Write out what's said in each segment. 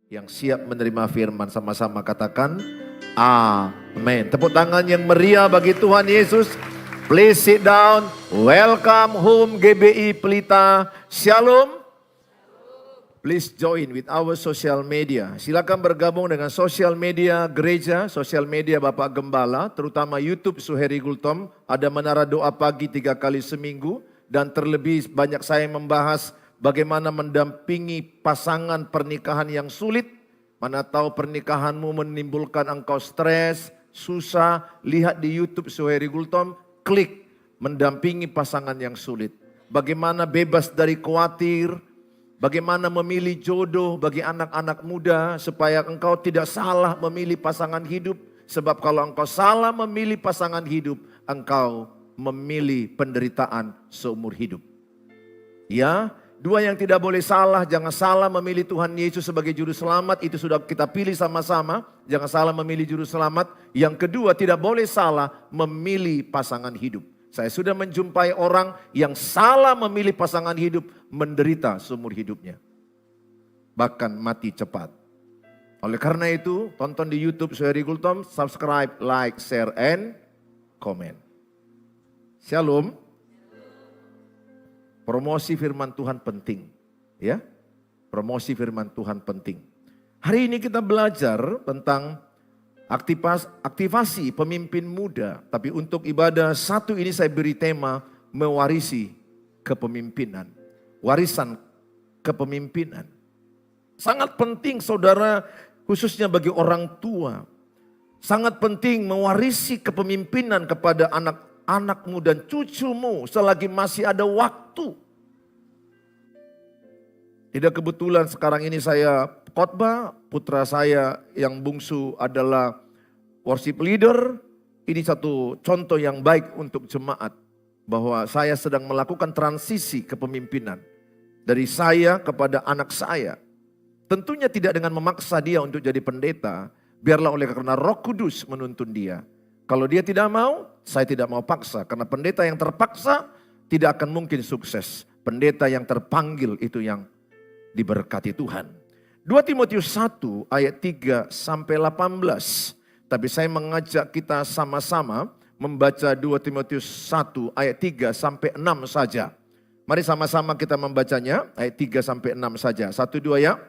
Yang siap menerima firman sama-sama katakan amin. Tepuk tangan yang meriah bagi Tuhan Yesus. Please sit down. Welcome home GBI Pelita. Shalom. Please join with our social media. Silakan bergabung dengan social media gereja, social media Bapak Gembala, terutama YouTube Suheri Gultom. Ada menara doa pagi 3 kali seminggu. Dan terlebih banyak saya membahas bagaimana mendampingi pasangan pernikahan yang sulit. Mana tahu pernikahanmu menimbulkan engkau stres, susah. Lihat di YouTube Suheri Gultom, klik mendampingi pasangan yang sulit. Bagaimana bebas dari khawatir. Bagaimana memilih jodoh bagi anak-anak muda supaya engkau tidak salah memilih pasangan hidup. Sebab kalau engkau salah memilih pasangan hidup, engkau memilih penderitaan seumur hidup. Ya, dua yang tidak boleh salah, jangan salah memilih Tuhan Yesus sebagai juru selamat, itu sudah kita pilih sama-sama. Jangan salah memilih juru selamat. Yang kedua, tidak boleh salah memilih pasangan hidup. Saya sudah menjumpai orang yang salah memilih pasangan hidup, menderita seumur hidupnya. Bahkan mati cepat. Oleh karena itu, tonton di YouTube Suheri Gultom, subscribe, like, share, and comment. Shalom. Promosi firman Tuhan penting. Ya, promosi firman Tuhan penting. Hari ini kita belajar tentang aktivasi pemimpin muda. Tapi untuk ibadah satu ini saya beri tema mewarisi kepemimpinan. Warisan kepemimpinan. Sangat penting saudara, khususnya bagi orang tua. Sangat penting mewarisi kepemimpinan kepada anak-anakmu dan cucumu selagi masih ada waktu. Tidak kebetulan sekarang ini saya khotbah, putra saya yang bungsu adalah worship leader. Ini satu contoh yang baik untuk jemaat. Bahwa saya sedang melakukan transisi kepemimpinan. Dari saya kepada anak saya. Tentunya tidak dengan memaksa dia untuk jadi pendeta. Biarlah oleh karena Roh Kudus menuntun dia. Kalau dia tidak mau, saya tidak mau paksa. Karena pendeta yang terpaksa tidak akan mungkin sukses. Pendeta yang terpanggil itu yang diberkati Tuhan. 2 Timotius 1 ayat 3 sampai 18. Tapi saya mengajak kita sama-sama membaca 2 Timotius 1 ayat 3 sampai 6 saja. Mari sama-sama kita membacanya ayat 3 sampai 6 saja. 1, 2 ya.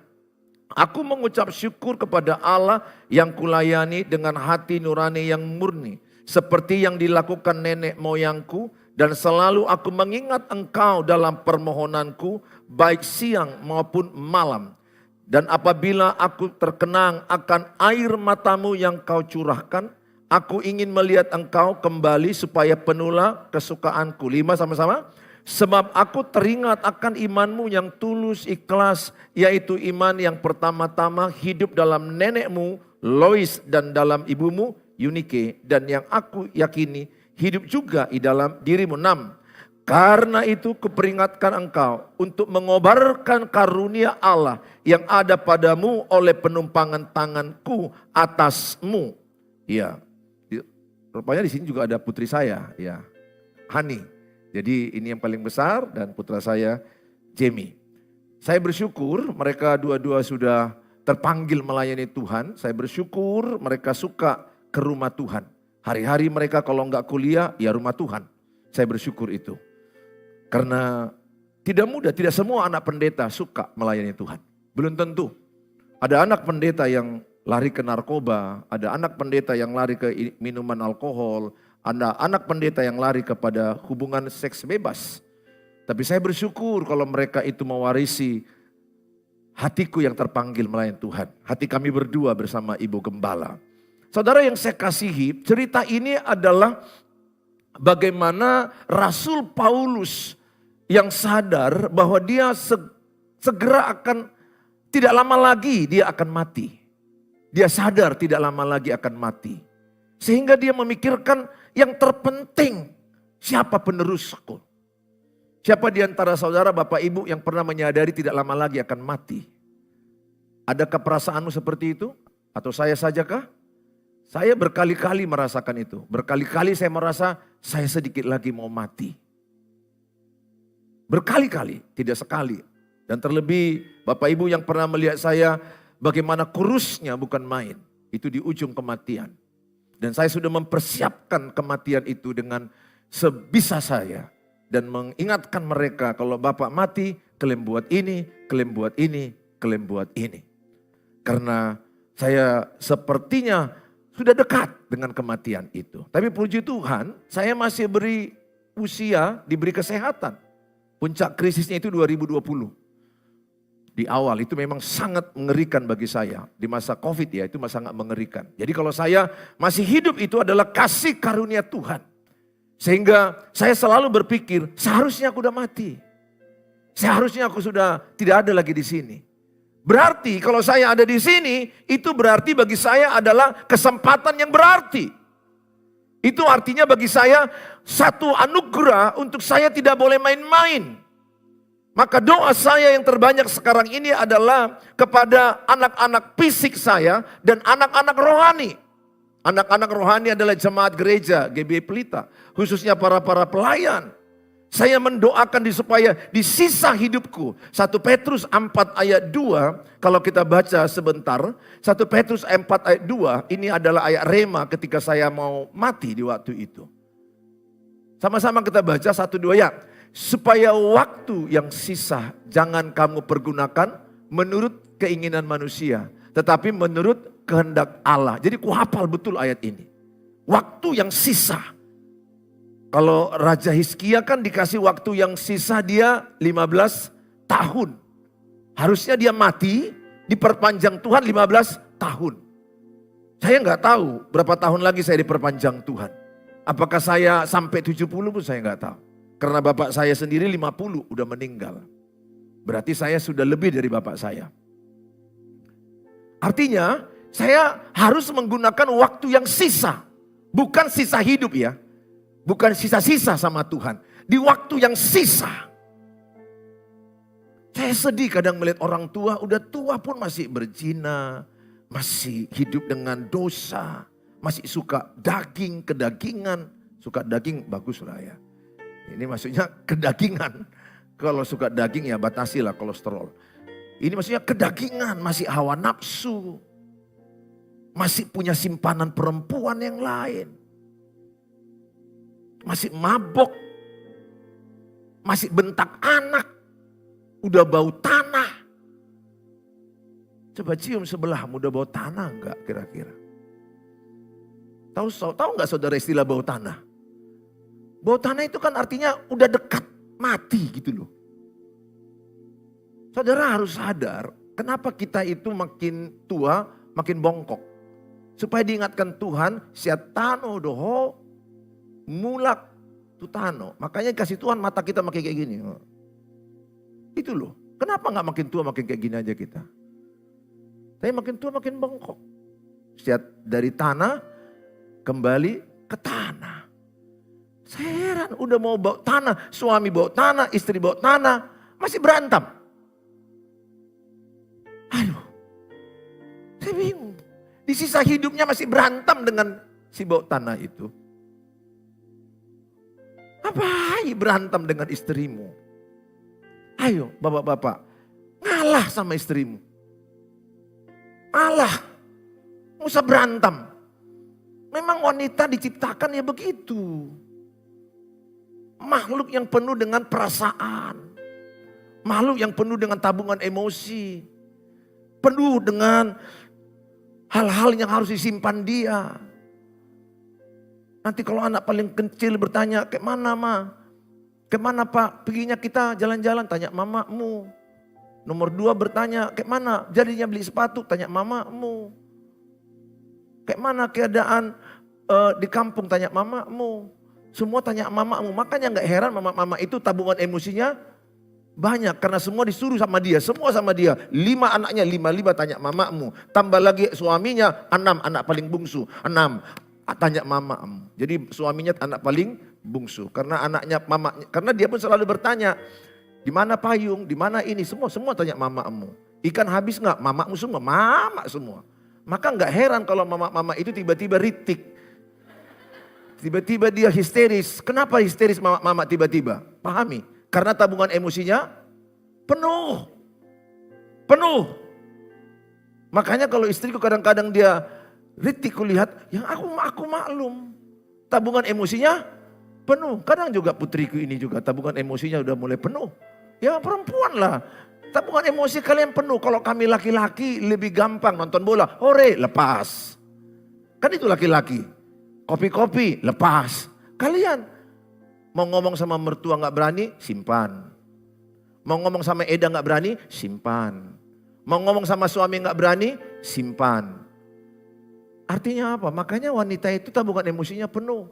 Aku mengucap syukur kepada Allah yang kulayani dengan hati nurani yang murni. Seperti yang dilakukan nenek moyangku. Dan selalu aku mengingat engkau dalam permohonanku baik siang maupun malam. Dan apabila aku terkenang akan air matamu yang kau curahkan, aku ingin melihat engkau kembali supaya penuhlah kesukaanku. 5 sama-sama. Sebab aku teringat akan imanmu yang tulus ikhlas, yaitu iman yang pertama-tama hidup dalam nenekmu Lois dan dalam ibumu Eunike, dan yang aku yakini hidup juga di dalam dirimu. 6. Karena itu kuperingatkan engkau untuk mengobarkan karunia Allah yang ada padamu oleh penumpangan tanganku atasmu. Ya, rupanya di sini juga ada putri saya, ya, Hani. Jadi ini yang paling besar dan putra saya Jamie. Saya bersyukur mereka dua-dua sudah terpanggil melayani Tuhan. Saya bersyukur mereka suka ke rumah Tuhan. Hari-hari mereka kalau enggak kuliah, ya rumah Tuhan. Saya bersyukur itu. Karena tidak mudah, tidak semua anak pendeta suka melayani Tuhan. Belum tentu. Ada anak pendeta yang lari ke narkoba, ada anak pendeta yang lari ke minuman alkohol, ada anak pendeta yang lari kepada hubungan seks bebas. Tapi saya bersyukur kalau mereka itu mewarisi hatiku yang terpanggil melayani Tuhan. Hati kami berdua bersama Ibu Gembala. Saudara yang saya kasihi, cerita ini adalah bagaimana Rasul Paulus yang sadar bahwa dia segera akan, tidak lama lagi dia akan mati. Dia sadar tidak lama lagi akan mati. Sehingga dia memikirkan yang terpenting, siapa penerusku? Siapa di antara saudara, bapak ibu yang pernah menyadari tidak lama lagi akan mati? Adakah perasaanmu seperti itu? Atau saya sajakah? Saya berkali-kali merasakan itu. Berkali-kali saya merasa saya sedikit lagi mau mati. Berkali-kali, tidak sekali. Dan terlebih Bapak Ibu yang pernah melihat saya bagaimana kurusnya bukan main. Itu di ujung kematian. Dan saya sudah mempersiapkan kematian itu dengan sebisa saya. Dan mengingatkan mereka kalau Bapak mati, kalian buat ini, kalian buat ini, kalian buat ini. Karena saya sepertinya sudah dekat dengan kematian itu. Tapi puji Tuhan, saya masih beri usia, diberi kesehatan. Puncak krisisnya itu 2020. Di awal itu memang sangat mengerikan bagi saya. Di masa COVID ya, itu sangat mengerikan. Jadi kalau saya masih hidup itu adalah kasih karunia Tuhan. Sehingga saya selalu berpikir, seharusnya aku udah mati. Seharusnya aku sudah tidak ada lagi di sini. Berarti kalau saya ada di sini, itu berarti bagi saya adalah kesempatan yang berarti. Itu artinya bagi saya satu anugerah untuk saya tidak boleh main-main. Maka doa saya yang terbanyak sekarang ini adalah kepada anak-anak fisik saya dan anak-anak rohani. Anak-anak rohani adalah jemaat gereja GBI Pelita, khususnya para pelayan. Saya mendoakan supaya di sisa hidupku, 1 Petrus 4 ayat 2, kalau kita baca sebentar, 1 Petrus 4 ayat 2, ini adalah ayat rema ketika saya mau mati di waktu itu. Sama-sama kita baca 1-2 ya. Supaya waktu yang sisa jangan kamu pergunakan menurut keinginan manusia, tetapi menurut kehendak Allah. Jadi ku hafal betul ayat ini. Waktu yang sisa. Kalau Raja Hizkia kan dikasih waktu yang sisa dia 15 tahun. Harusnya dia mati, diperpanjang Tuhan 15 tahun. Saya nggak tahu berapa tahun lagi saya diperpanjang Tuhan. Apakah saya sampai 70 pun saya nggak tahu. Karena bapak saya sendiri 50 udah meninggal. Berarti saya sudah lebih dari bapak saya. Artinya saya harus menggunakan waktu yang sisa. Bukan sisa hidup ya. Bukan sisa-sisa sama Tuhan. Di waktu yang sisa. Saya sedih kadang melihat orang tua, udah tua pun masih berzina. Masih hidup dengan dosa. Masih suka daging, kedagingan. Suka daging bagus lah ya. Ini maksudnya kedagingan. Kalau suka daging ya batasilah kolesterol. Ini maksudnya kedagingan, masih hawa nafsu. Masih punya simpanan perempuan yang lain. Masih mabok. Masih bentak anak. Udah bau tanah. Coba cium sebelahmu, udah bau tanah enggak kira-kira? Tahu enggak saudara istilah bau tanah? Bau tanah itu kan artinya udah dekat mati gitu loh. Saudara harus sadar kenapa kita itu makin tua makin bongkok. Supaya diingatkan Tuhan, siatano doho mulak tutano. Makanya kasih Tuhan mata kita makin kayak gini. Itu loh. Kenapa gak makin tua makin kayak gini aja kita? Tapi makin tua makin bongkok. Siat dari tanah kembali ke tanah. Saya heran udah mau bawa tanah, suami bawa tanah, istri bawa tanah, masih berantem. Aduh, saya bingung. Di sisa hidupnya masih berantem dengan si bawa tanah itu. Apa berantem dengan istrimu? Ayo bapak-bapak, ngalah sama istrimu. Ngalah, nggak usah berantem. Memang wanita diciptakan ya begitu. Makhluk yang penuh dengan perasaan. Makhluk yang penuh dengan tabungan emosi. Penuh dengan hal-hal yang harus disimpan dia. Nanti kalau anak paling kecil bertanya, kayak mana ma? Kayak mana pak? Perginya kita jalan-jalan, tanya mamamu. Nomor 2 bertanya, kayak mana? Jadinya beli sepatu, tanya mamamu. Kayak mana keadaan di kampung, tanya mamamu. Semua tanya mamamu, makanya gak heran mama-mama itu tabungan emosinya banyak. Karena semua disuruh sama dia, semua sama dia. 5 anaknya, 5 tanya mamamu. Tambah lagi suaminya 6, anak paling bungsu. 6, tanya mamamu. Jadi suaminya anak paling bungsu. Karena anaknya mamanya, karena dia pun selalu bertanya, di mana payung, di mana ini, semua tanya mamamu. Ikan habis gak? Mamamu semua, mama semua. Maka gak heran kalau mama-mama itu tiba-tiba ritik. Tiba-tiba dia histeris. Kenapa histeris mama tiba-tiba? Pahami. Karena tabungan emosinya penuh. Penuh. Makanya kalau istriku kadang-kadang dia ritik, kulihat, yang aku maklum. Tabungan emosinya penuh. Kadang juga putriku ini juga tabungan emosinya udah mulai penuh. Ya perempuan lah. Tabungan emosi kalian penuh. Kalau kami laki-laki lebih gampang nonton bola. Hore, lepas. Kan itu laki-laki. Kopi-kopi, lepas. Kalian mau ngomong sama mertua gak berani, simpan. Mau ngomong sama Eda gak berani, simpan. Mau ngomong sama suami gak berani, simpan. Artinya apa? Makanya wanita itu tabungan emosinya penuh.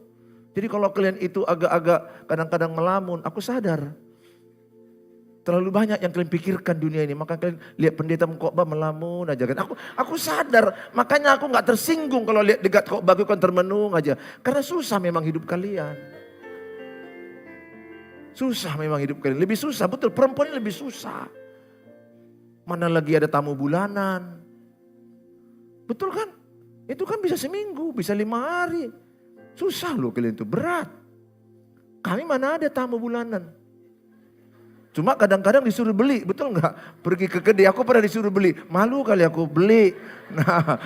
Jadi kalau kalian itu agak-agak kadang-kadang melamun, aku sadar. Terlalu banyak yang kalian pikirkan dunia ini. Maka kalian lihat pendeta mengkhotbah melamun aja kan. Aku sadar, makanya aku gak tersinggung kalau lihat dekat khotbah aku kan termenung aja. Karena susah memang hidup kalian. Susah memang hidup kalian. Lebih susah, betul. Perempuan ini lebih susah. Mana lagi ada tamu bulanan. Betul kan? Itu kan bisa seminggu, bisa 5 hari. Susah loh kalian itu, berat. Kami mana ada tamu bulanan. Cuma kadang-kadang disuruh beli, betul nggak? Pergi ke kedai, aku pernah disuruh beli. Malu kali aku beli. Nah,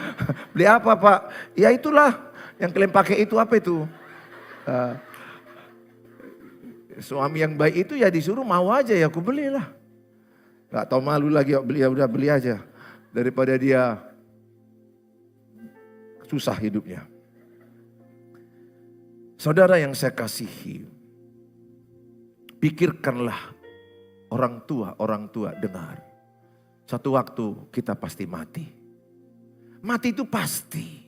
beli apa Pak? Ya itulah, yang kalian pakai itu apa itu? Suami yang baik itu ya disuruh mau aja ya aku belilah. Gak tau malu lagi, ya udah beli aja. Daripada dia susah hidupnya. Saudara yang saya kasihi, pikirkanlah orang tua dengar. Satu waktu kita pasti mati. Mati itu pasti.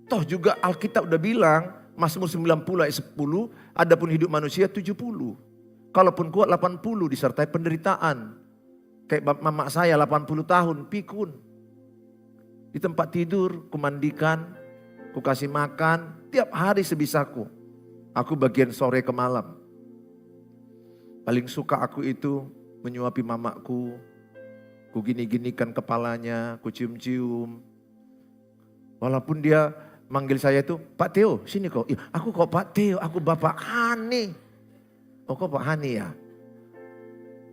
Toh juga Alkitab udah bilang, Mazmur 90 ayat 10, adapun hidup manusia 70. Kalaupun kuat 80 disertai penderitaan. Kayak mama saya 80 tahun, pikun. Di tempat tidur, kumandikan, ku kasih makan, tiap hari sebisaku. Aku bagian sore ke malam. Paling suka aku itu menyuapi mamaku, ku gini-ginikan kepalanya, ku cium-cium. Walaupun dia manggil saya itu, Pak Theo, sini kok. Aku kok Pak Theo, aku Bapak Hani. Oh kok Pak Hani ya?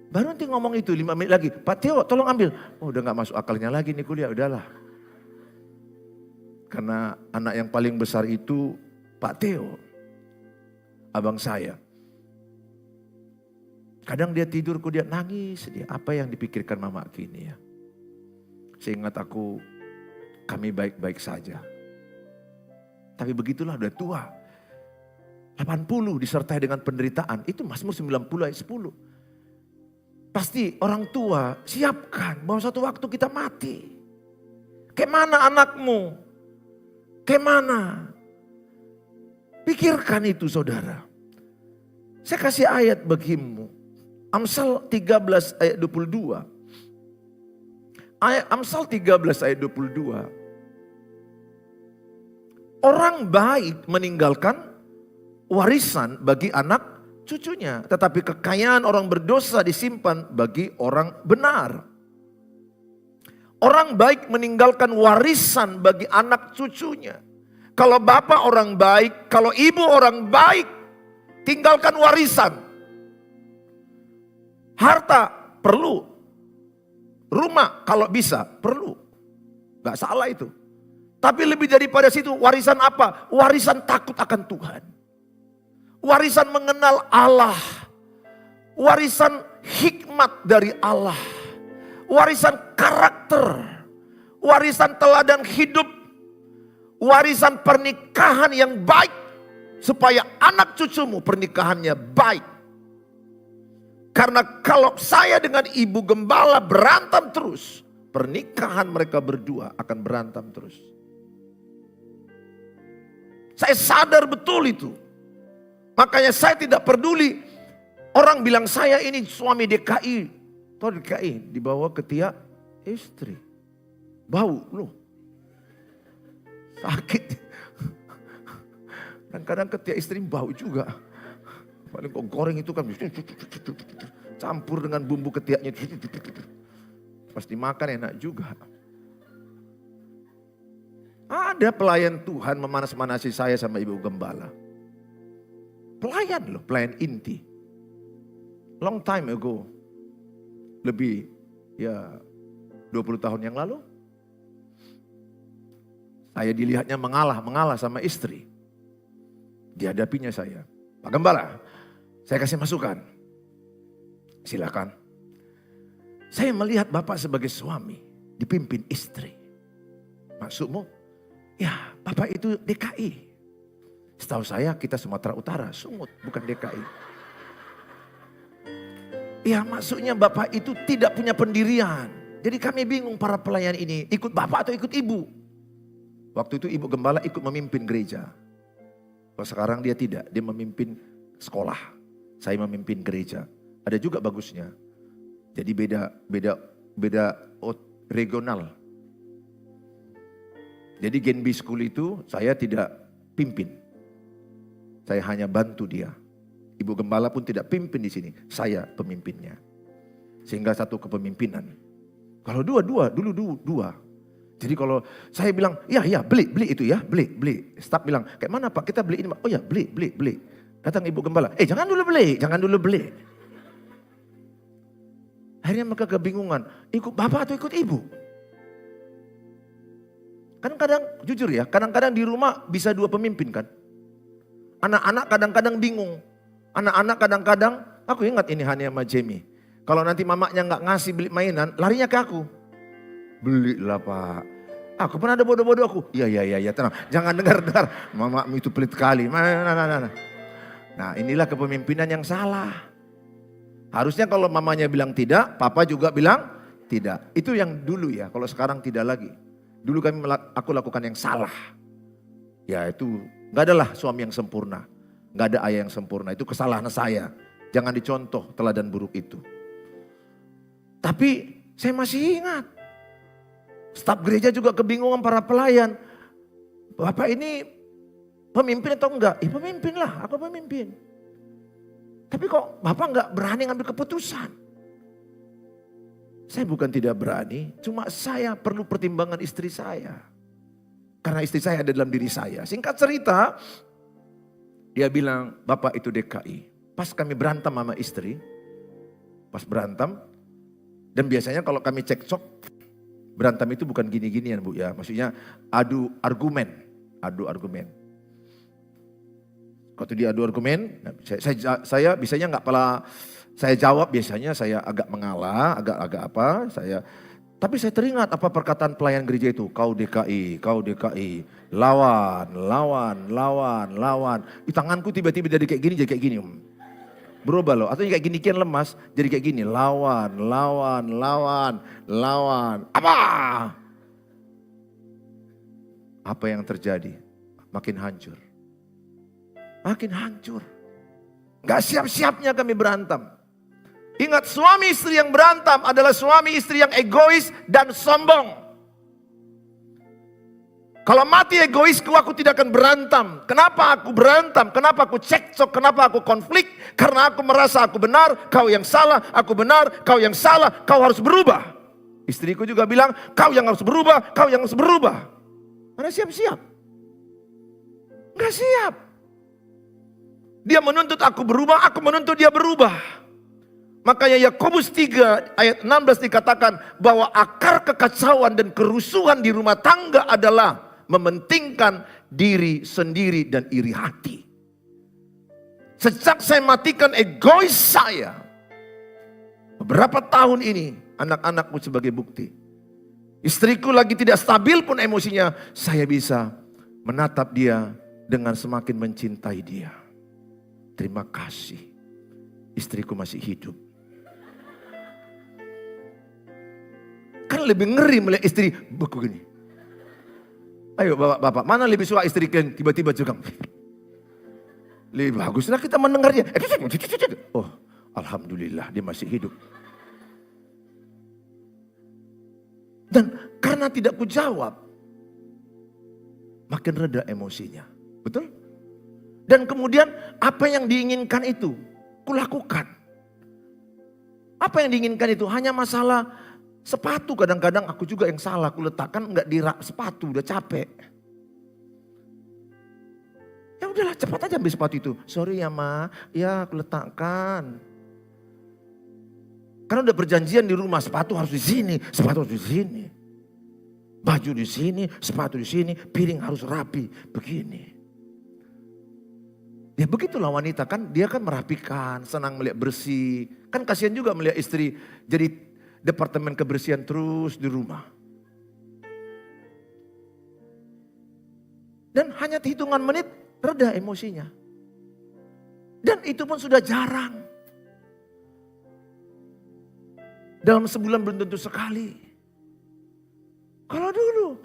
Baru nanti ngomong itu 5 menit lagi, Pak Theo tolong ambil. Oh udah gak masuk akalnya lagi nih kuliah, udahlah. Karena anak yang paling besar itu Pak Theo, abang saya. Kadang dia tidur, dia nangis. Apa yang dipikirkan mama kini ya? Seingat aku, kami baik-baik saja. Tapi begitulah udah tua. 80 disertai dengan penderitaan. Itu Mazmur 90 ayat 10. Pasti orang tua siapkan bahwa suatu waktu kita mati. Kayak mana anakmu? Kayak mana? Pikirkan itu saudara. Saya kasih ayat bagimu. Amsal 13 ayat 22. Amsal 13 ayat 22. Orang baik meninggalkan warisan bagi anak cucunya. Tetapi kekayaan orang berdosa disimpan bagi orang benar. Orang baik meninggalkan warisan bagi anak cucunya. Kalau bapak orang baik, kalau ibu orang baik, tinggalkan warisan. Harta perlu. Rumah kalau bisa perlu. Gak salah itu. Tapi lebih daripada situ, warisan apa? Warisan takut akan Tuhan. Warisan mengenal Allah. Warisan hikmat dari Allah. Warisan karakter. Warisan teladan hidup. Warisan pernikahan yang baik. Supaya anak cucumu pernikahannya baik. Karena kalau saya dengan ibu gembala berantem terus, pernikahan mereka berdua akan berantem terus. Saya sadar betul itu. Makanya saya tidak peduli. Orang bilang saya ini suami DKI. Tahu DKI dibawa ke tiap istri. Bau loh. Sakit. Dan kadang ketiak istri bau juga. Paling kok goreng itu kan campur dengan bumbu ketiaknya. Pasti makan enak juga. Ada pelayan Tuhan memanas-manasi saya sama ibu gembala. Pelayan loh, pelayan inti. Long time ago. Lebih ya 20 tahun yang lalu. Saya dilihatnya mengalah sama istri. Dihadapinya saya. Pak Gembala, saya kasih masukan. Silakan. Saya melihat Bapak sebagai suami, dipimpin istri. Maksudmu? Ya, Bapak itu DKI. Setahu saya kita Sumatera Utara, Sumut, bukan DKI. Ya, maksudnya Bapak itu tidak punya pendirian. Jadi kami bingung para pelayan ini, ikut Bapak atau ikut Ibu? Waktu itu Ibu Gembala ikut memimpin gereja. Kalau sekarang dia tidak, dia memimpin sekolah. Saya memimpin gereja. Ada juga bagusnya. Jadi beda regional. Jadi Genbi School itu saya tidak pimpin. Saya hanya bantu dia. Ibu Gembala pun tidak pimpin di sini. Saya pemimpinnya. Sehingga satu kepemimpinan. Kalau dulu dua. Jadi kalau saya bilang, ya beli itu ya, beli. Staf bilang, kayak mana Pak kita beli ini Pak? Oh ya beli. Datang Ibu Gembala, jangan dulu beli. Akhirnya mereka kebingungan, ikut Bapak atau ikut Ibu? Kadang-kadang, jujur ya, kadang-kadang di rumah bisa dua pemimpin kan. Anak-anak kadang-kadang bingung. Anak-anak kadang-kadang, aku ingat ini Hani sama Jamie. Kalau nanti mamanya nggak ngasih beli mainan, larinya ke aku. Belilah Pak. Aku pernah ada bodoh-bodoh aku. Iya tenang. Jangan dengar. Mama itu pelit kali. Nah inilah kepemimpinan yang salah. Harusnya kalau mamanya bilang tidak, papa juga bilang tidak. Itu yang dulu ya. Kalau sekarang tidak lagi. Dulu aku lakukan yang salah. Ya itu gak adalah suami yang sempurna. Gak ada ayah yang sempurna. Itu kesalahan saya. Jangan dicontoh teladan buruk itu. Tapi saya masih ingat. Staf gereja juga kebingungan para pelayan. Bapak ini pemimpin atau enggak? Pemimpin lah, aku pemimpin. Tapi kok Bapak enggak berani ngambil keputusan? Saya bukan tidak berani, cuma saya perlu pertimbangan istri saya. Karena istri saya ada dalam diri saya. Singkat cerita, dia bilang, Bapak itu DKI. Pas kami berantem sama istri, pas berantem, dan biasanya kalau kami cekcok, berantem itu bukan gini-ginian Bu ya, maksudnya adu argumen. Waktu dia adu argumen, saya biasanya nggak pernah saya jawab, biasanya saya agak mengalah, agak apa, tapi saya teringat apa perkataan pelayan gereja itu, kau DKI, lawan. Di tanganku tiba-tiba jadi kayak gini. Berubah loh, atau kayak gini kian lemas, jadi kayak gini, lawan. Apa yang terjadi? Makin hancur. Gak siap-siapnya kami berantem. Ingat, suami istri yang berantem adalah suami istri yang egois dan sombong. Kalau mati egoisku, aku tidak akan berantem. Kenapa aku berantem? Kenapa aku cekcok? Kenapa aku konflik? Karena aku merasa aku benar, kau yang salah. Aku benar, kau yang salah. Kau harus berubah. Istriku juga bilang, kau yang harus berubah, kau yang harus berubah. Mana siap-siap? Enggak siap. Dia menuntut aku berubah, aku menuntut dia berubah. Makanya Yakobus 3 ayat 16 dikatakan bahwa akar kekacauan dan kerusuhan di rumah tangga adalah mementingkan diri sendiri dan iri hati. Sejak saya matikan egois saya, beberapa tahun ini, anak-anakku sebagai bukti. Istriku lagi tidak stabil pun emosinya, saya bisa menatap dia dengan semakin mencintai dia. Terima kasih, istriku masih hidup. Kan lebih ngeri melihat istri beku gini. Ayo bapak, mana lebih suka istri kalian tiba-tiba juga. Lebih baguslah kita mendengarnya. Oh, alhamdulillah dia masih hidup. Dan karena tidak kujawab, makin reda emosinya. Betul? Dan kemudian apa yang diinginkan itu, kulakukan. Apa yang diinginkan itu hanya masalah sepatu, kadang-kadang aku juga yang salah, aku letakkan enggak di rak sepatu, udah capek. Ya udahlah, cepat aja ambil sepatu itu. Sorry ya Ma, ya aku letakkan. Karena udah perjanjian di rumah, sepatu harus di sini, sepatu harus di sini. Baju di sini, sepatu di sini, piring harus rapi, begini. Ya begitulah wanita kan, dia kan merapikan, senang melihat bersih. Kan kasihan juga melihat istri jadi departemen kebersihan terus di rumah. Dan hanya hitungan menit reda emosinya. Dan itu pun sudah jarang. Dalam sebulan belum tentu sekali. Kalau dulu,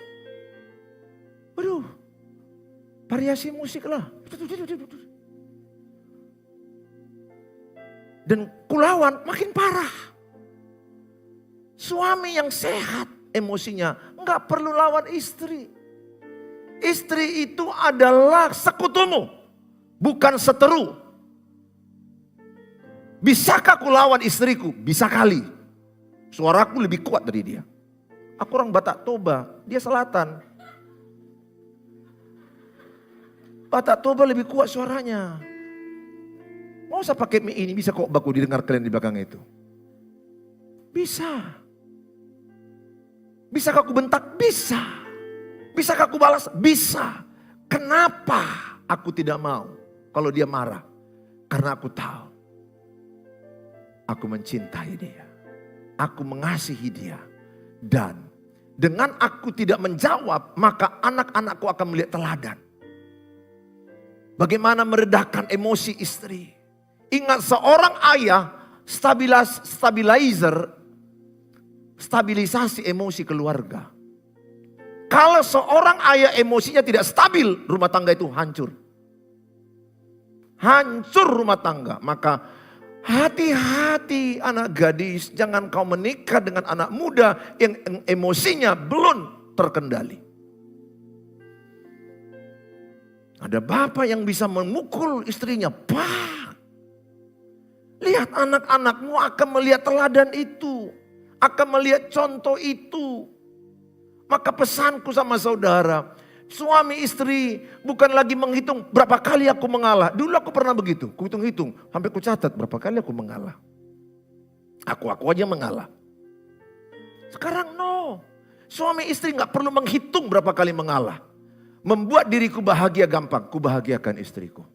aduh, variasi musik lah. Dan kulawan makin parah. Suami yang sehat emosinya nggak perlu lawan istri. Istri itu adalah sekutumu, bukan seteru. Bisakah aku lawan istriku? Bisa kali. Suaraku lebih kuat dari dia. Aku orang Batak Toba, dia selatan. Batak Toba lebih kuat suaranya. Mau usah pakai mie ini, bisa kok baku didengar kalian di belakang itu. Bisa. Bisakah aku bentak? Bisa. Bisakah aku balas? Bisa. Kenapa aku tidak mau kalau dia marah? Karena aku tahu. Aku mencintai dia. Aku mengasihi dia. Dan dengan aku tidak menjawab, maka anak-anakku akan melihat teladan. Bagaimana meredakan emosi istri. Ingat seorang ayah stabilisasi emosi keluarga. Kalau seorang ayah emosinya tidak stabil, rumah tangga itu hancur. Hancur rumah tangga. Maka hati-hati anak gadis, jangan kau menikah dengan anak muda yang emosinya belum terkendali. Ada bapak yang bisa memukul istrinya, pak. Lihat anak-anakmu akan melihat teladan itu. Akan melihat contoh itu. Maka pesanku sama saudara. Suami istri bukan lagi menghitung berapa kali aku mengalah. Dulu aku pernah begitu. Ku hitung-hitung. Sampai ku catat berapa kali aku mengalah. Aku aja mengalah. Sekarang no. Suami istri gak perlu menghitung berapa kali mengalah. Membuat diriku bahagia gampang. Ku bahagiakan istriku.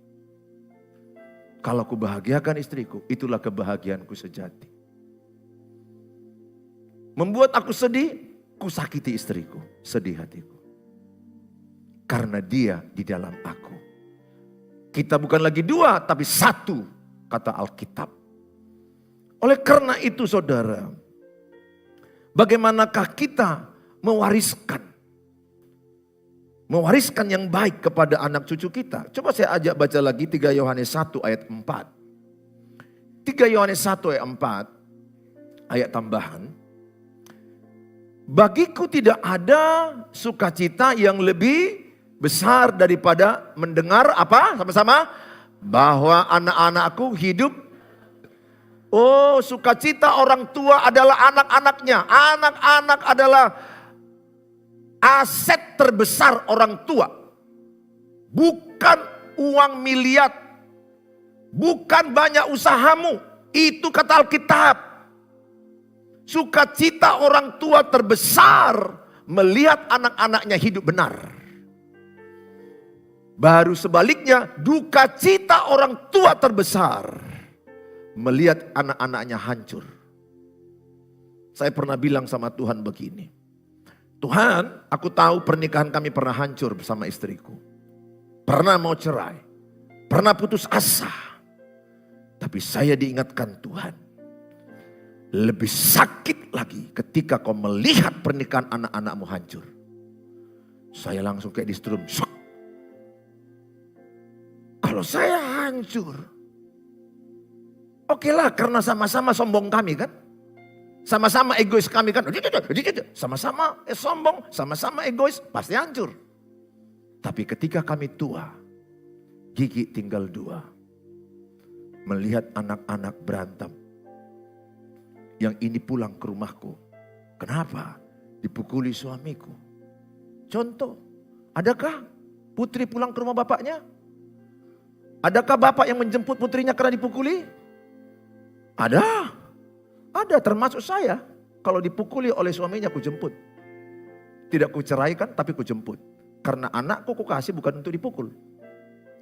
Kalau ku bahagiakan istriku, itulah kebahagiaanku sejati. Membuat aku sedih, ku sakiti istriku, sedih hatiku. Karena dia di dalam aku. Kita bukan lagi dua, tapi satu, kata Alkitab. Oleh karena itu saudara, bagaimanakah kita mewariskan yang baik kepada anak cucu kita. Coba saya ajak baca lagi 3 Yohanes 1 ayat 4. 3 Yohanes 1 ayat 4, ayat tambahan. Bagiku tidak ada sukacita yang lebih besar daripada mendengar apa? Sama-sama. Bahwa anak-anakku hidup. Oh, sukacita orang tua adalah anak-anaknya. Anak-anak adalah aset terbesar orang tua. Bukan uang miliar. Bukan banyak usahamu. Itu kata Alkitab. Sukacita orang tua terbesar melihat anak-anaknya hidup benar. Baru sebaliknya, duka cita orang tua terbesar melihat anak-anaknya hancur. Saya pernah bilang sama Tuhan begini. Tuhan, aku tahu pernikahan kami pernah hancur bersama istriku. Pernah mau cerai. Pernah putus asa. Tapi saya diingatkan Tuhan. Lebih sakit lagi ketika kau melihat pernikahan anak-anakmu hancur. Saya langsung kayak di strum. Shock. Kalau saya hancur. Oke lah, karena sama-sama sombong kami kan. Sama-sama egois kami kan. Sama-sama sombong, sama-sama egois, pasti hancur. Tapi ketika kami tua, gigi tinggal 2. Melihat anak-anak berantem. Yang ini pulang ke rumahku. Kenapa? Dipukuli suamiku. Contoh, adakah putri pulang ke rumah bapaknya? Adakah bapak yang menjemput putrinya karena dipukuli? Ada termasuk saya. Kalau dipukuli oleh suaminya aku jemput. Tidak kuceraikan tapi kujemput. Karena anakku kukasih bukan untuk dipukul.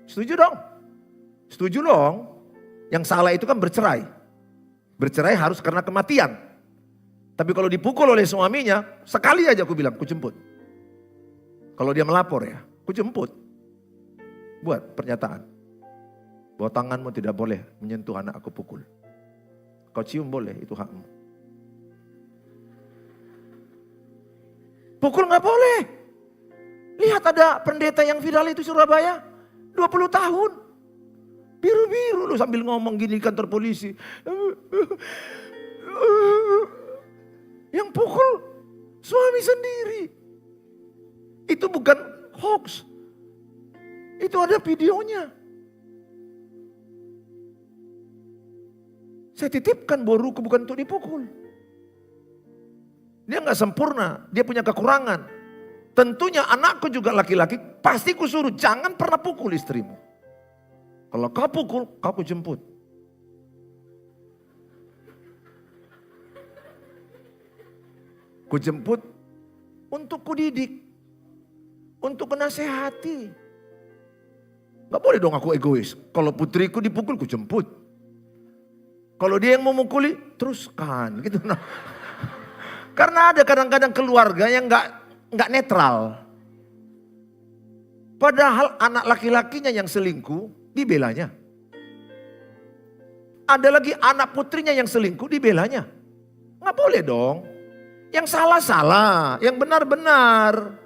Setuju dong? Setuju dong? Yang salah itu kan bercerai. Bercerai harus karena kematian. Tapi kalau dipukul oleh suaminya, sekali aja aku bilang, kujemput. Kalau dia melapor ya, kujemput. Buat pernyataan. Bahwa tanganmu tidak boleh menyentuh anak aku pukul. Kau cium boleh, itu hakmu. Pukul nggak boleh. Lihat ada pendeta yang viral itu Surabaya. 20 tahun. Biru-biru lu sambil ngomong gini di kantor polisi. Yang pukul suami sendiri. Itu bukan hoax. Itu ada videonya. Saya titipkan bahwa ruku bukan untuk dipukul. Dia nggak sempurna, dia punya kekurangan. Tentunya anakku juga laki-laki, pasti kusuruh jangan pernah pukul istrimu. Kalau kau pukul, kau jemput. Kujemput untuk kudidik, untuk menasehati. Gak boleh dong aku egois. Kalau putriku dipukul, kujemput. Kalau dia yang memukuli, teruskan gitu. Nah. Karena ada kadang-kadang keluarga yang nggak netral. Padahal anak laki-lakinya yang selingkuh dibelanya. Ada lagi anak putrinya yang selingkuh dibelanya. Nggak boleh dong. Yang salah-salah, yang benar-benar.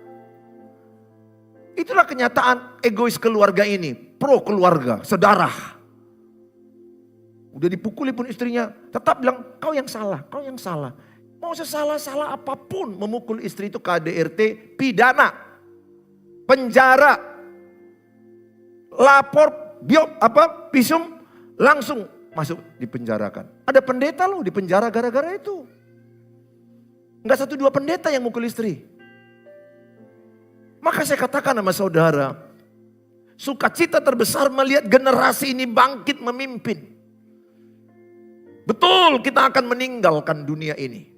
Itulah kenyataan egois keluarga ini. Pro keluarga, sedarah. Udah dipukuli pun istrinya tetap bilang kau yang salah, kau yang salah. Mau sesalah-salah apapun memukul istri itu KDRT pidana. Penjara. Lapor visum langsung masuk dipenjarakan. Ada pendeta loh di penjara gara-gara itu. Enggak 1-2 pendeta yang mukul istri. Maka saya katakan sama saudara, sukacita terbesar melihat generasi ini bangkit memimpin. Betul kita akan meninggalkan dunia ini.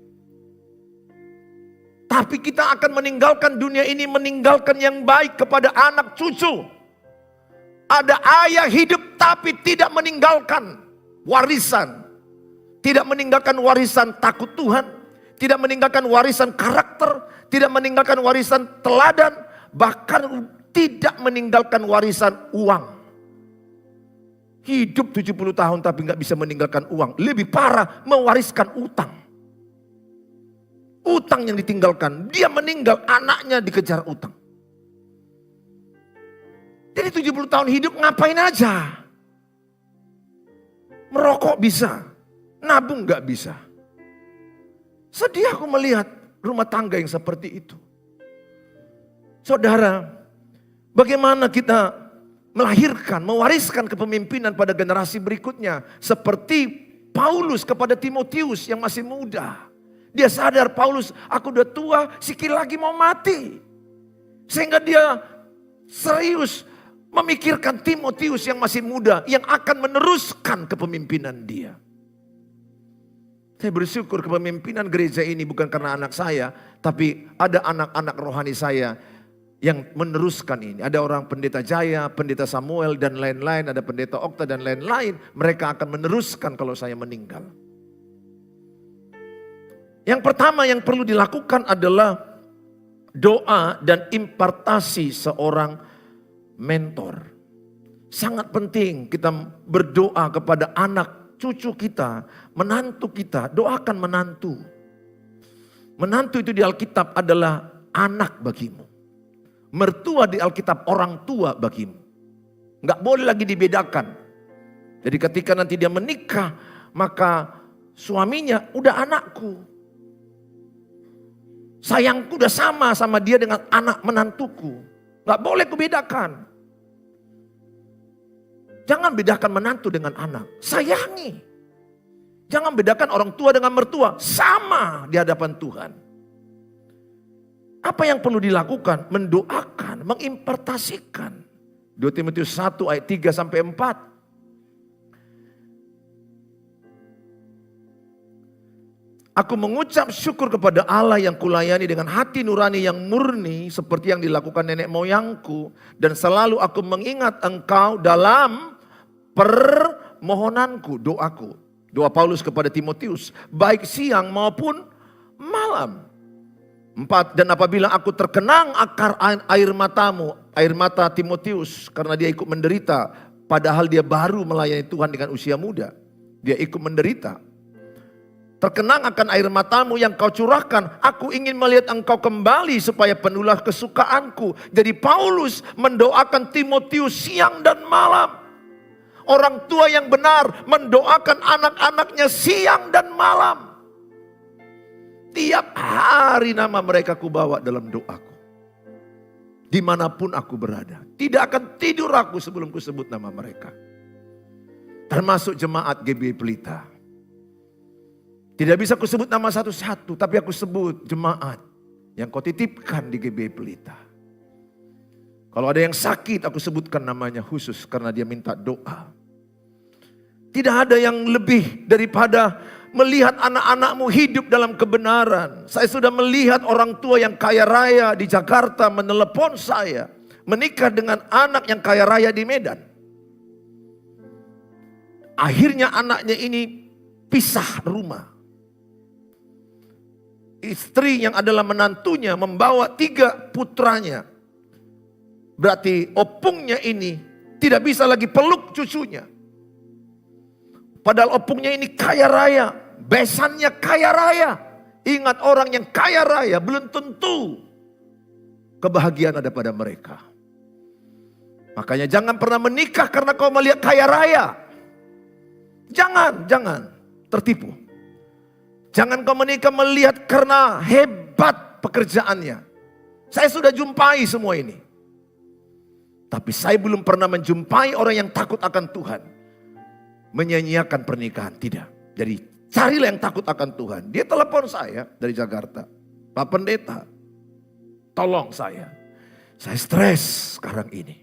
Tapi kita akan meninggalkan dunia ini, meninggalkan yang baik kepada anak cucu. Ada ayah hidup tapi tidak meninggalkan warisan. Tidak meninggalkan warisan takut Tuhan. Tidak meninggalkan warisan karakter. Tidak meninggalkan warisan teladan. Bahkan tidak meninggalkan warisan uang. Hidup 70 tahun tapi gak bisa meninggalkan uang. Lebih parah mewariskan utang. Utang yang ditinggalkan. Dia meninggal, anaknya dikejar utang. Jadi 70 tahun hidup ngapain aja. Merokok bisa. Nabung gak bisa. Sedih aku melihat rumah tangga yang seperti itu. Saudara, bagaimana kita melahirkan, mewariskan kepemimpinan pada generasi berikutnya. Seperti Paulus kepada Timotius yang masih muda. Dia sadar Paulus, aku udah tua, sikit lagi mau mati. Sehingga dia serius memikirkan Timotius yang masih muda, yang akan meneruskan kepemimpinan dia. Saya bersyukur kepemimpinan gereja ini bukan karena anak saya, tapi ada anak-anak rohani saya yang meneruskan ini. Ada orang pendeta Jaya, pendeta Samuel dan lain-lain, ada pendeta Okta dan lain-lain. Mereka akan meneruskan kalau saya meninggal. Yang pertama yang perlu dilakukan adalah doa dan impartasi seorang mentor. Sangat penting kita berdoa kepada anak cucu kita, menantu kita. Doakan menantu. Menantu itu di Alkitab adalah anak bagimu. Mertua di Alkitab orang tua bagimu. Enggak boleh lagi dibedakan. Jadi ketika nanti dia menikah, maka suaminya udah anakku. Sayangku udah sama dia dengan anak menantuku. Gak boleh kubedakan. Jangan bedakan menantu dengan anak. Sayangi. Jangan bedakan orang tua dengan mertua. Sama di hadapan Tuhan. Apa yang perlu dilakukan? Mendoakan, mengimpartasikan. 2 Timotius 1 ayat 3 sampai 4. Aku mengucap syukur kepada Allah yang kulayani dengan hati nurani yang murni seperti yang dilakukan nenek moyangku. Dan selalu aku mengingat engkau dalam permohonanku, doaku. Doa Paulus kepada Timotius, baik siang maupun malam. 4, dan apabila aku terkenang akar air matamu, air mata Timotius, karena dia ikut menderita, padahal dia baru melayani Tuhan dengan usia muda. Dia ikut menderita. Terkenang akan air matamu yang kau curahkan. Aku ingin melihat engkau kembali supaya penuhlah kesukaanku. Jadi Paulus mendoakan Timotius siang dan malam. Orang tua yang benar mendoakan anak-anaknya siang dan malam. Tiap hari nama mereka kubawa dalam doaku. Dimanapun aku berada. Tidak akan tidur aku sebelum kusebut nama mereka. Termasuk jemaat GBI Pelita. Tidak bisa aku sebut nama satu-satu, tapi aku sebut jemaat yang kau titipkan di GBI Pelita. Kalau ada yang sakit, aku sebutkan namanya khusus karena dia minta doa. Tidak ada yang lebih daripada melihat anak-anakmu hidup dalam kebenaran. Saya sudah melihat orang tua yang kaya raya di Jakarta menelepon saya, menikah dengan anak yang kaya raya di Medan. Akhirnya anaknya ini pisah rumah. Istri yang adalah menantunya membawa 3 putranya. Berarti opungnya ini tidak bisa lagi peluk cucunya. Padahal opungnya ini kaya raya, besannya kaya raya. Ingat, orang yang kaya raya belum tentu kebahagiaan ada pada mereka. Makanya jangan pernah menikah karena kau melihat kaya raya. Jangan tertipu. Jangan kau menikah melihat karena hebat pekerjaannya. Saya sudah jumpai semua ini. Tapi saya belum pernah menjumpai orang yang takut akan Tuhan menyanyiakan pernikahan. Tidak. Jadi carilah yang takut akan Tuhan. Dia telepon saya dari Jakarta. Pak Pendeta, tolong saya. Saya stres sekarang ini.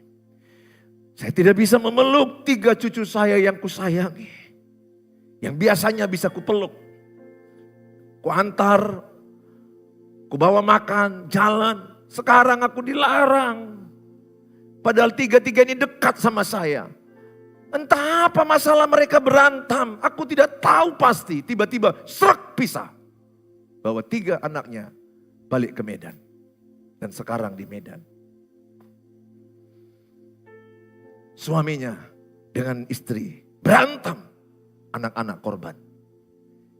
Saya tidak bisa memeluk 3 cucu saya yang kusayangi. Yang biasanya bisa kupeluk. Ku antar, ku bawa makan, jalan. Sekarang aku dilarang. Padahal 3 ini dekat sama saya. Entah apa masalah mereka berantem. Aku tidak tahu pasti. Tiba-tiba serak pisah. Bawa 3 anaknya balik ke Medan. Dan sekarang di Medan. Suaminya dengan istri berantem. Anak-anak korban.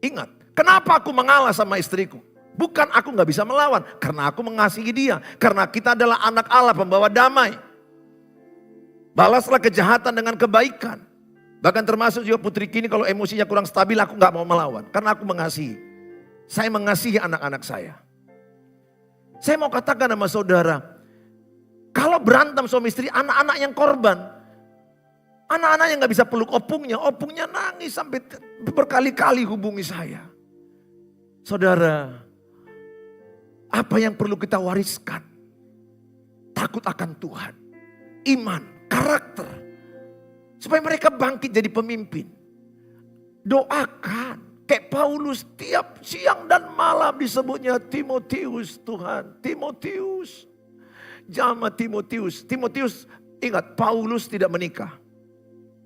Ingat. Kenapa aku mengalah sama istriku? Bukan aku gak bisa melawan. Karena aku mengasihi dia. Karena kita adalah anak Allah pembawa damai. Balaslah kejahatan dengan kebaikan. Bahkan termasuk juga putri kini kalau emosinya kurang stabil aku gak mau melawan. Karena aku mengasihi. Saya mengasihi anak-anak saya. Saya mau katakan sama saudara. Kalau berantem suami istri, anak-anak yang korban. Anak-anak yang gak bisa peluk opungnya. Opungnya nangis sampai berkali-kali hubungi saya. Saudara, apa yang perlu kita wariskan? Takut akan Tuhan, iman, karakter. Supaya mereka bangkit jadi pemimpin. Doakan. Kayak Paulus tiap siang dan malam disebutnya Timotius Tuhan. Timotius. Jama Timotius. Timotius, ingat Paulus tidak menikah.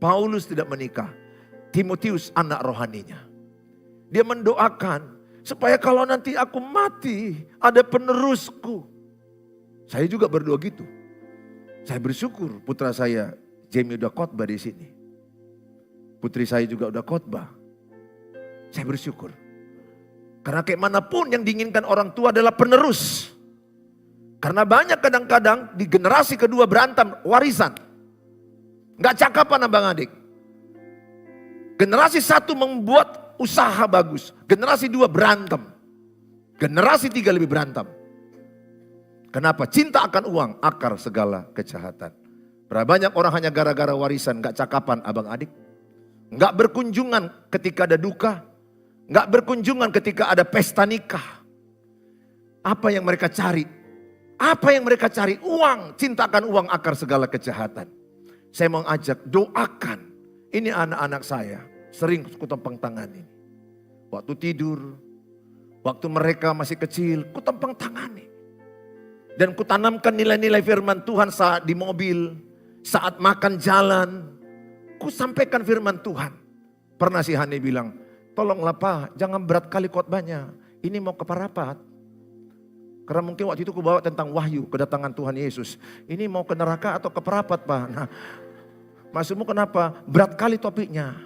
Paulus tidak menikah. Timotius anak rohaninya. Dia mendoakan. Supaya kalau nanti aku mati, ada penerusku. Saya juga berdoa gitu. Saya bersyukur putra saya, Jamie udah khotbah di sini. Putri saya juga udah khotbah. Saya bersyukur. Karena kayak manapun yang diinginkan orang tua adalah penerus. Karena banyak kadang-kadang di generasi kedua berantem warisan. Gak cakapan abang adik. Generasi 1 membuat usaha bagus. Generasi 2 berantem. Generasi 3 lebih berantem. Kenapa? Cinta akan uang, akar segala kejahatan. Berapa banyak orang hanya gara-gara warisan, gak cakapan abang adik. Gak berkunjungan ketika ada duka. Gak berkunjungan ketika ada pesta nikah. Apa yang mereka cari? Apa yang mereka cari? Uang, cinta akan uang, akar segala kejahatan. Saya mau ajak, doakan. Ini anak-anak saya. Sering kutempang tangan ini. Waktu tidur, Waktu mereka masih kecil, kutempang tangani. Dan kutanamkan nilai-nilai firman Tuhan saat di mobil, saat makan jalan. Kusampaikan firman Tuhan. Pernah si Hani bilang, tolonglah Pak, jangan berat kali khotbahnya. Ini mau ke Parapat. Karena mungkin waktu itu kubawa tentang wahyu, kedatangan Tuhan Yesus. Ini mau ke neraka atau ke Parapat Pak? Nah, maksudmu kenapa? Berat kali topiknya.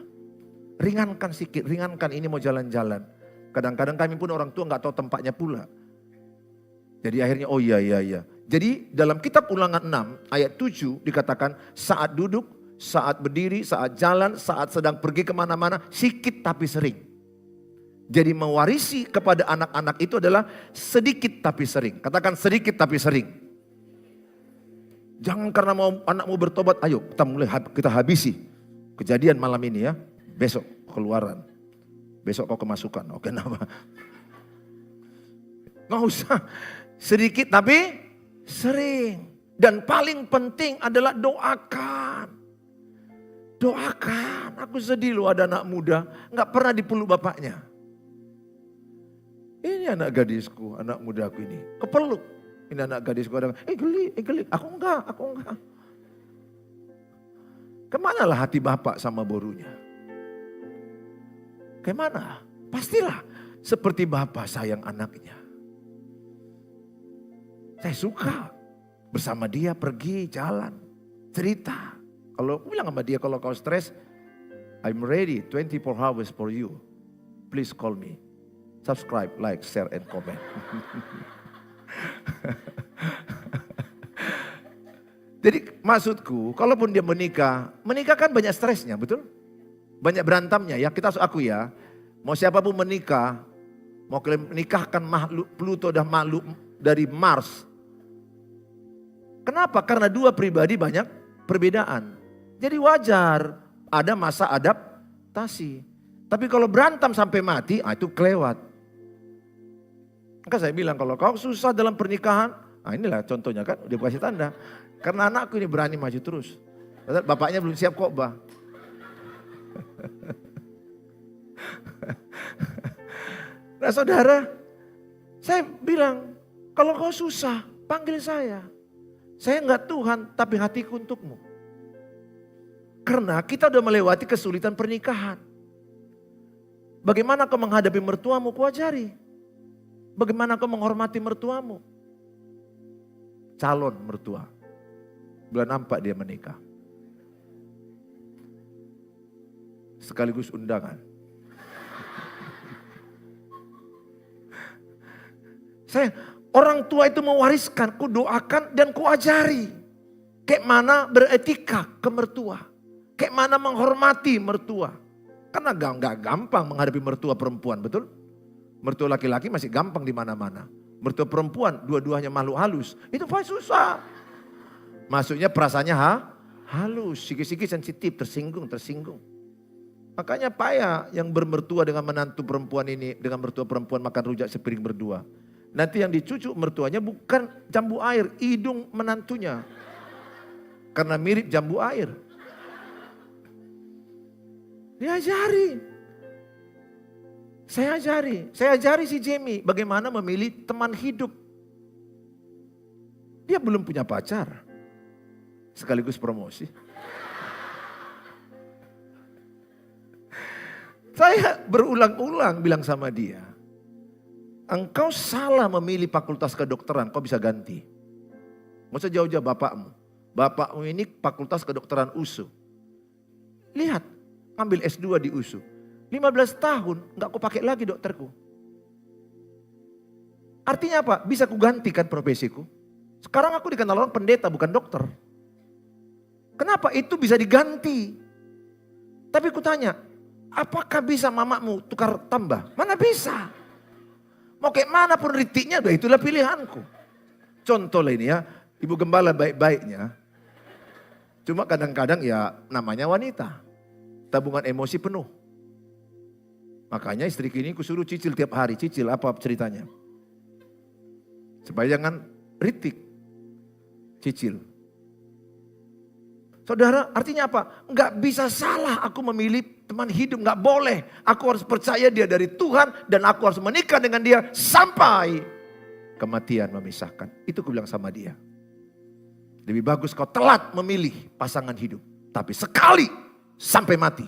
Ringankan sedikit, ringankan, ini mau jalan-jalan. Kadang-kadang kami pun orang tua nggak tahu tempatnya pula. Jadi akhirnya oh iya. Jadi dalam kitab Ulangan 6 ayat 7 dikatakan saat duduk, saat berdiri, saat jalan, saat sedang pergi kemana-mana, sedikit tapi sering. Jadi mewarisi kepada anak-anak itu adalah sedikit tapi sering. Katakan sedikit tapi sering. Jangan karena mau anakmu bertobat, ayo kita habisi. Kejadian malam ini ya, besok keluaran. Besok kau kemasukan, oke nama. Nggak usah, sedikit tapi sering. Dan paling penting adalah doakan. Doakan, aku sedih loh ada anak muda, nggak pernah dipeluk bapaknya. Ini anak gadisku, anak mudaku ini, kepeluk. Ini anak gadisku, geli, aku enggak. Kemanalah hati bapak sama borunya? Kemana? Pastilah seperti bapak sayang anaknya. Saya suka bersama dia pergi jalan, cerita. Kalau aku bilang sama dia, kalau kau stres, I'm ready 24 hours for you. Please call me. Subscribe, like, share, and comment. Jadi maksudku, kalaupun dia menikah kan banyak stresnya, betul? Banyak berantamnya ya, kita aku ya. Mau siapapun menikah, mau kalian menikahkan makhluk Pluto dan makhluk dari Mars. Kenapa? Karena dua pribadi banyak perbedaan. Jadi wajar ada masa adaptasi. Tapi kalau berantem sampai mati, itu kelewat. Maka saya bilang kalau kau susah dalam pernikahan, inilah contohnya kan, dia kasih tanda. Karena anakku ini berani maju terus. Bapaknya belum siap khotbah. Nah saudara, saya bilang kalau kau susah, panggil saya. Saya enggak Tuhan, tapi hatiku untukmu. Karena kita udah melewati kesulitan pernikahan. Bagaimana kau menghadapi mertuamu, kuajari. Bagaimana kau menghormati mertuamu? Calon mertua. Bulan 4 dia menikah. Sekaligus undangan. Orang tua itu mewariskan, ku doakan dan ku ajari. Kayak mana beretika ke mertua. Kayak mana menghormati mertua. Karena gak gampang menghadapi mertua perempuan, betul? Mertua laki-laki masih gampang di mana-mana. Mertua perempuan, dua-duanya makhluk halus. Itu paling susah. Maksudnya perasaannya halus, sikit-sikit sensitif, tersinggung. Makanya payah yang bermertua dengan menantu perempuan ini, dengan mertua perempuan makan rujak sepiring berdua. Nanti yang dicucuk mertuanya bukan jambu air, hidung menantunya. Karena mirip jambu air. Diajari. Saya ajari si Jamie bagaimana memilih teman hidup. Dia belum punya pacar. Sekaligus promosi. Saya berulang-ulang bilang sama dia. Engkau salah memilih fakultas kedokteran, kau bisa ganti. Nggak usah jauh-jauh bapakmu. Bapakmu ini fakultas kedokteran USU. Lihat, ambil S2 di USU. 15 tahun gak aku pakai lagi dokterku. Artinya apa? Bisa ku gantikan profesiku. Sekarang aku dikenal orang pendeta bukan dokter. Kenapa? Itu bisa diganti. Tapi ku tanya, apakah bisa mamamu tukar tambah? Mana bisa? Mau kayak mana pun ritiknya, itulah pilihanku. Contoh lah ini ya, ibu gembala baik-baiknya. Cuma kadang-kadang ya namanya wanita. Tabungan emosi penuh. Makanya istri kini kusuruh cicil tiap hari. Cicil apa ceritanya? Supaya jangan ritik. Cicil. Saudara artinya apa? Enggak bisa salah aku memilih teman hidup, gak boleh. Aku harus percaya dia dari Tuhan dan aku harus menikah dengan dia sampai kematian memisahkan. Itu aku bilang sama dia. Lebih bagus kau telat memilih pasangan hidup. Tapi sekali sampai mati.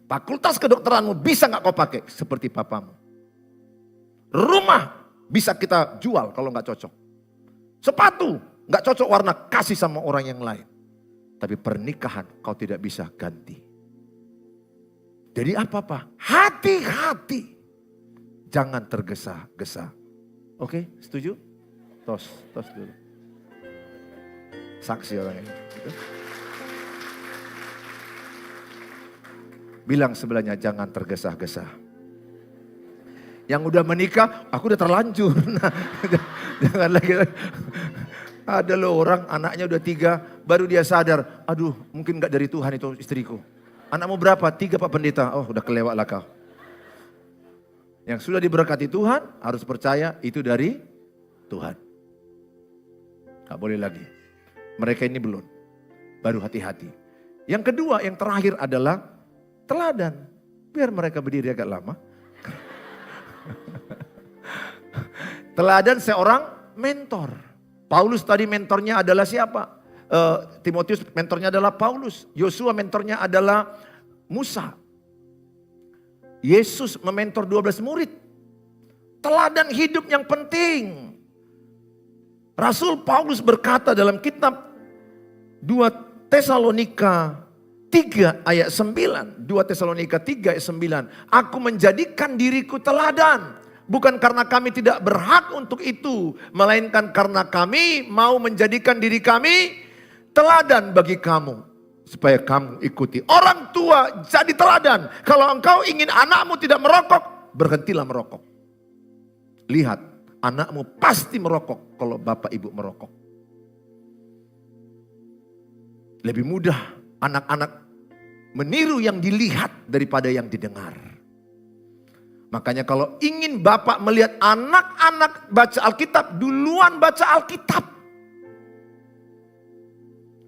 Fakultas kedokteranmu bisa gak kau pakai seperti papamu. Rumah bisa kita jual kalau gak cocok. Sepatu gak cocok warna, kasih sama orang yang lain. Tapi pernikahan kau tidak bisa ganti. Jadi apa-apa, hati-hati. Jangan tergesa-gesa. Oke, setuju? Tos dulu. Saksi orangnya. Gitu. Bilang sebelahnya jangan tergesa-gesa. Yang udah menikah, aku udah terlanjur. Nah, jangan lagi. Ada loh orang anaknya udah 3, baru dia sadar, aduh mungkin gak dari Tuhan itu istriku. Anakmu berapa? 3 Pak Pendeta. Oh udah kelewat lah kau. Yang sudah diberkati Tuhan harus percaya itu dari Tuhan. Gak boleh lagi. Mereka ini belum. Baru hati-hati. Yang kedua, yang terakhir adalah teladan. Biar mereka berdiri agak lama. Teladan seorang mentor. Paulus tadi mentornya adalah siapa? Timotius mentornya adalah Paulus. Yosua mentornya adalah Musa. Yesus mementor 12 murid. Teladan hidup yang penting. Rasul Paulus berkata dalam kitab 2 Tesalonika 3 ayat 9. 2 Tesalonika 3 ayat 9. Aku menjadikan diriku teladan. Bukan karena kami tidak berhak untuk itu. Melainkan karena kami mau menjadikan diri kami teladan bagi kamu. Supaya kamu ikuti. Orang tua jadi teladan. Kalau engkau ingin anakmu tidak merokok, berhentilah merokok. Lihat, anakmu pasti merokok kalau bapak ibu merokok. Lebih mudah anak-anak meniru yang dilihat daripada yang didengar. Makanya kalau ingin bapak melihat anak-anak baca Alkitab, duluan baca Alkitab.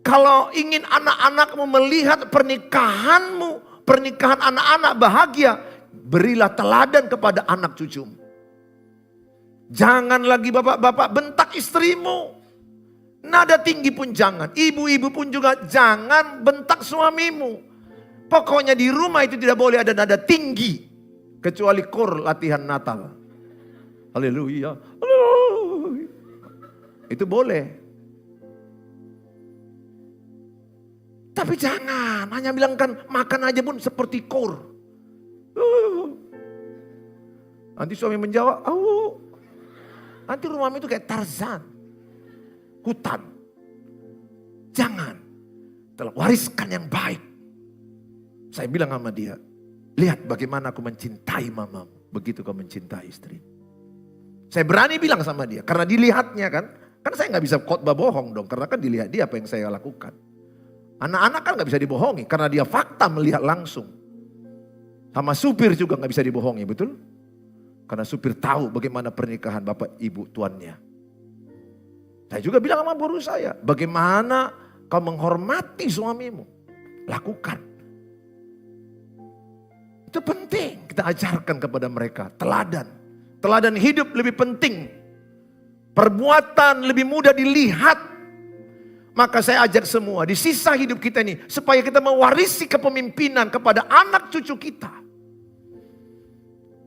Kalau ingin anak-anakmu melihat pernikahanmu, pernikahan anak-anak bahagia, berilah teladan kepada anak cucumu. Jangan lagi bapak-bapak bentak istrimu. Nada tinggi pun jangan. Ibu-ibu pun juga jangan bentak suamimu. Pokoknya di rumah itu tidak boleh ada nada tinggi. Kecuali kor latihan Natal. Haleluya. Itu boleh. Tapi jangan. Hanya bilangkan makan aja pun seperti kor. Nanti suami menjawab. Nanti rumahmu itu kayak Tarzan. Hutan. Jangan. Telah wariskan yang baik. Saya bilang sama dia. Lihat bagaimana aku mencintai mamamu. Begitu kau mencintai istri. Saya berani bilang sama dia. Karena dilihatnya kan. Kan saya gak bisa khotbah bohong dong. Karena kan dilihat dia apa yang saya lakukan. Anak-anak kan gak bisa dibohongi. Karena dia fakta melihat langsung. Sama supir juga gak bisa dibohongi. Betul? Karena supir tahu bagaimana pernikahan bapak ibu tuannya. Saya juga bilang sama guru saya. Bagaimana kau menghormati suamimu. Lakukan. Itu penting kita ajarkan kepada mereka. Teladan. Teladan hidup lebih penting. Perbuatan lebih mudah dilihat. Maka saya ajak semua di sisa hidup kita ini. Supaya kita mewarisi kepemimpinan kepada anak cucu kita.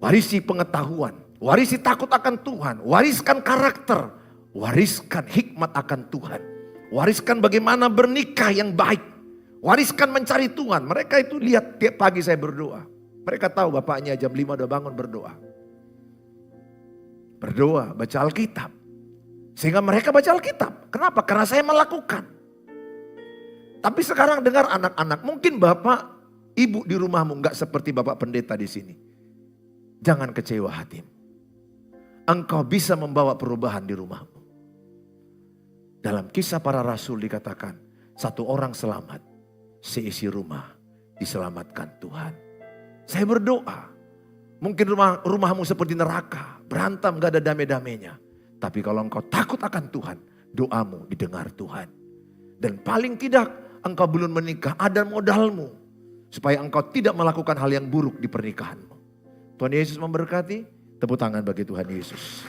Warisi pengetahuan. Warisi takut akan Tuhan. Wariskan karakter. Wariskan hikmat akan Tuhan. Wariskan bagaimana bernikah yang baik. Wariskan mencari Tuhan. Mereka itu lihat tiap pagi saya berdoa. Mereka tahu bapaknya jam 5 udah bangun berdoa. Berdoa, baca Alkitab. Sehingga mereka baca Alkitab. Kenapa? Karena saya melakukan. Tapi sekarang dengar anak-anak. Mungkin bapak, ibu di rumahmu gak seperti bapak pendeta di sini. Jangan kecewa hatimu. Engkau bisa membawa perubahan di rumahmu. Dalam kisah para rasul dikatakan. Satu orang selamat. Seisi rumah diselamatkan Tuhan. Saya berdoa. Mungkin rumahmu seperti neraka. Berantem gak ada damai-damainya. Tapi kalau engkau takut akan Tuhan. Doamu didengar Tuhan. Dan paling tidak engkau belum menikah. Ada modalmu. Supaya engkau tidak melakukan hal yang buruk di pernikahanmu. Tuhan Yesus memberkati. Tepuk tangan bagi Tuhan Yesus.